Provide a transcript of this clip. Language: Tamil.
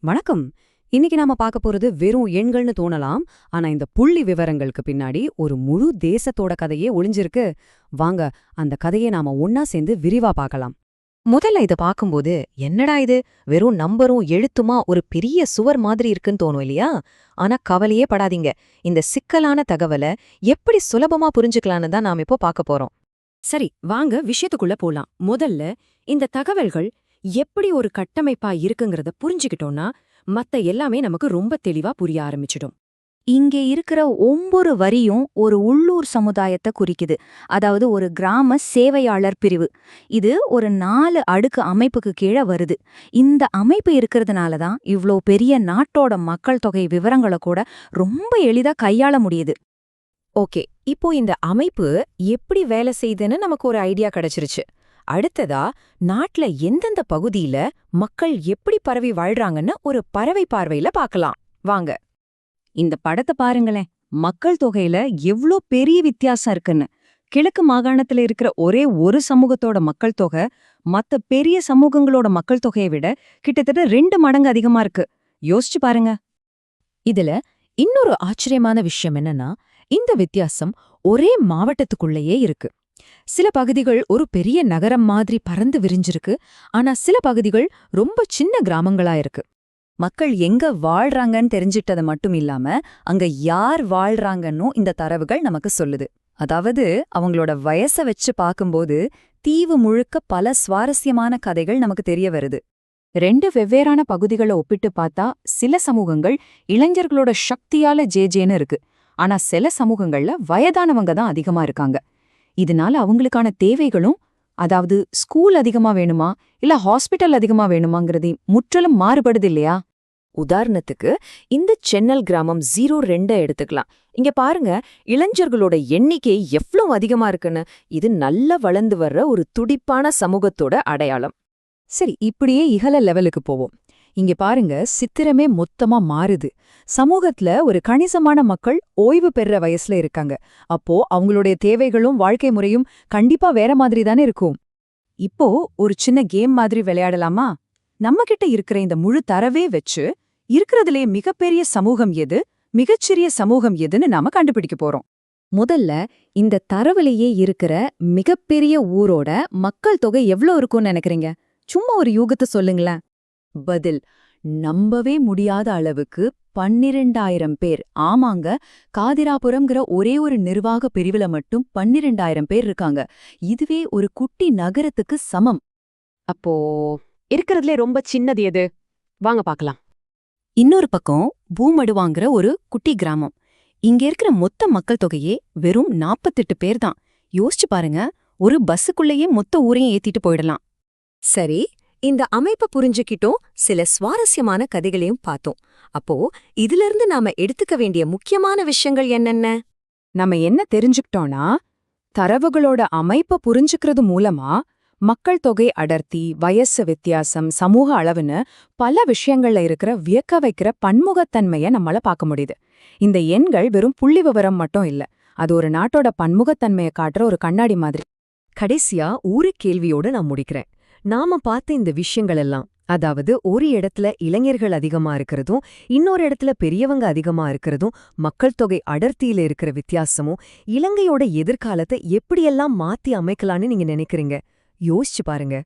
வணக்கம். இன்னைக்கு நாம பார்க்க போறது வெறும் எண்கள்னு தோணலாம். ஆனா இந்த புள்ளி விவரங்களுக்கு பின்னாடி ஒரு முழு தேசத்தோட கதையே ஒளிஞ்சிருக்கு. வாங்க அந்த கதையை நாம ஒன்னா சேர்ந்து விரிவா பார்க்கலாம். முதல்ல இத பாக்கும்போது என்னடா இது வெறும் நம்பரும் எழுத்துமா ஒரு பெரிய சுவர் மாதிரி இருக்குன்னு தோணும் இல்லையா? ஆனா கவலையே படாதீங்க. இந்த சிக்கலான தகவலை எப்படி சுலபமா புரிஞ்சுக்கலான்னு தான் நாம இப்போ பார்க்க போறோம். சரி, வாங்க விஷயத்துக்குள்ள போலாம். முதல்ல இந்த தகவல்கள் எப்படி ஒரு கட்டமைப்பா இருக்குங்கிறத புரிஞ்சுக்கிட்டோம்னா மத்த எல்லாமே நமக்கு ரொம்ப தெளிவா புரிய ஆரம்பிச்சிடும். இங்கே இருக்கிற ஒவ்வொரு வரியும் ஒரு உள்ளூர் சமுதாயத்தை குறிக்குது. அதாவது ஒரு கிராம சேவையாளர் பிரிவு. இது ஒரு 4 அடுக்கு அமைப்புக்கு கீழே வருது. இந்த அமைப்பு இருக்கிறதுனால தான் இவ்ளோ பெரிய நாட்டோட மக்கள் தொகை விவரங்களை கூட ரொம்ப எளிதா கையாள முடியுது. ஓகே, இப்போ இந்த அமைப்பு எப்படி வேலை செய்யுதுன்னு நமக்கு ஒரு ஐடியா கிடைச்சிருச்சு. அடுத்ததா நாட்டுல எந்தெந்த பகுதியில மக்கள் எப்படி பரவி வாழ்றாங்கன்னு ஒரு பறவை பார்வையில பார்க்கலாம். வாங்க. இந்த படத்தை பாருங்களேன். மக்கள் தொகையில எவ்ளோ பெரிய வித்தியாசம் இருக்குன்னு. கிழக்கு மாகாணத்துல இருக்கிற ஒரே ஒரு சமூகத்தோட மக்கள் தொகை மத்த பெரிய சமூகங்களோட மக்கள் தொகையை விட கிட்டத்தட்ட 2 மடங்கு அதிகமா இருக்கு. யோசிச்சு பாருங்க. இதுல இன்னொரு ஆச்சரியமான விஷயம் என்னன்னா, இந்த வித்தியாசம் ஒரே மாவட்டத்துக்குள்ளேயே இருக்கு. சில பகுதிகள் ஒரு பெரிய நகரம் மாதிரி பறந்து விரிஞ்சிருக்கு. ஆனா சில பகுதிகள் ரொம்ப சின்ன கிராமங்களா இருக்கு. மக்கள் எங்க வாழ்றாங்கன்னு தெரிஞ்சிட்டது மட்டும் இல்லாம அங்க யார் வாழ்றாங்கன்னும் இந்த தரவுகள் நமக்கு சொல்லுது. அதாவது அவங்களோட வயசை வச்சு பார்க்கும்போது தீவு முழுக்க பல சுவாரஸ்யமான கதைகள் நமக்கு தெரிய வருது. 2 வெவ்வேறான பகுதிகளை ஒப்பிட்டு பார்த்தா சில சமூகங்கள் இளைஞர்களோட சக்தியால ஜேஜேன்னு இருக்கு. ஆனா சில சமூகங்கள்ல வயதானவங்க தான் அதிகமா இருக்காங்க. இதனால அவங்களுக்கான தேவைகளும், அதாவது ஸ்கூல் அதிகமா வேணுமா இல்ல ஹாஸ்பிட்டல் அதிகமா வேணுமாங்கிறது முற்றிலும் மாறுபடுது இல்லையா? உதாரணத்துக்கு இந்த சென்னல் கிராமம் 02 எடுத்துக்கலாம். இங்க பாருங்க, இளைஞர்களோட எண்ணிக்கை எவ்வளவு அதிகமா இருக்குன்னு. இது நல்ல வளர்ந்து வர்ற ஒரு துடிப்பான சமூகத்தோட அடையாளம். சரி, இப்படியே இகல லெவலுக்கு போவோம். இங்க பாருங்க, சித்திரமே மொத்தமா மாறுது. சமூகத்துல ஒரு கணிசமான மக்கள் ஓய்வு பெறுற வயசுல இருக்காங்க. அப்போ அவங்களுடைய தேவைகளும் வாழ்க்கை முறையும் கண்டிப்பா வேற மாதிரி தானே இருக்கும். இப்போ ஒரு சின்ன கேம் மாதிரி விளையாடலாமா? நம்ம கிட்ட இருக்கிற இந்த முழு தரவே வச்சு இருக்கிறதுலே மிகப்பெரிய சமூகம் எது, மிகச்சிறிய சமூகம் எதுன்னு நாம கண்டுபிடிக்க போறோம். முதல்ல இந்த தரவுலையே இருக்கிற மிகப்பெரிய ஊரோட மக்கள் தொகை எவ்ளோ இருக்கும்னு நினைக்கிறீங்க? சும்மா ஒரு யூகத்தை சொல்லுங்களேன். பதில் நம்பவே முடியாத அளவுக்கு 12,000 பேர். ஆமாங்க, காதிராபுரம்ங்கிற ஒரே ஒரு நிர்வாக பிரிவுல மட்டும் 12,000 பேர் இருக்காங்க. இதுவே ஒரு குட்டி நகரத்துக்கு சமம். அப்போ இருக்கிறதுலே ரொம்ப சின்னது எது? வாங்க பார்க்கலாம். இன்னொரு பக்கம் பூமடுவாங்கிற ஒரு குட்டி கிராமம். இங்க இருக்கிற மொத்த மக்கள் தொகையே வெறும் 48 பேர் தான். யோசிச்சு பாருங்க, ஒரு பஸ்ஸுக்குள்ளேயே மொத்த ஊரையும் ஏத்திட்டு போயிடலாம். சரி, இந்த அமைப்பை புரிஞ்சுக்கிட்டோம். சில சுவாரஸ்யமான கதைகளையும் பார்த்தோம். அப்போ இதிலிருந்து நாம எடுத்துக்க வேண்டிய முக்கியமான விஷயங்கள் என்னென்ன? நம்ம என்ன தெரிஞ்சுக்கிட்டோம்னா, தரவுகளோட அமைப்பை புரிஞ்சுக்கிறது மூலமா மக்கள் தொகை அடர்த்தி, வயசு வித்தியாசம், சமூக அளவுன்னு பல விஷயங்கள்ல இருக்கிற வியக்க வைக்கிற பன்முகத்தன்மையை நம்மளால பார்க்க முடியுது. இந்த எண்கள் வெறும் புள்ளி விவரம் மட்டும் இல்ல, அது ஒரு நாட்டோட பன்முகத்தன்மையை காட்டுற ஒரு கண்ணாடி மாதிரி. கடைசியா ஒரு கேள்வியோட நான் முடிக்கிறேன். நாம பார்த்த இந்த விஷயங்கள் எல்லாம், அதாவது ஒரு இடத்துல இளைஞர்கள் அதிகமா இருக்கிறதும் இன்னொரு இடத்துல பெரியவங்க அதிகமா இருக்கிறதும், மக்கள் தொகை அடர்த்தியில இருக்கிற வித்தியாசமும் இலங்கையோட எதிர்காலத்தை எப்படியெல்லாம் மாத்தி அமைக்கலான்னு நீங்க நினைக்கிறீங்க? யோசிச்சு பாருங்க.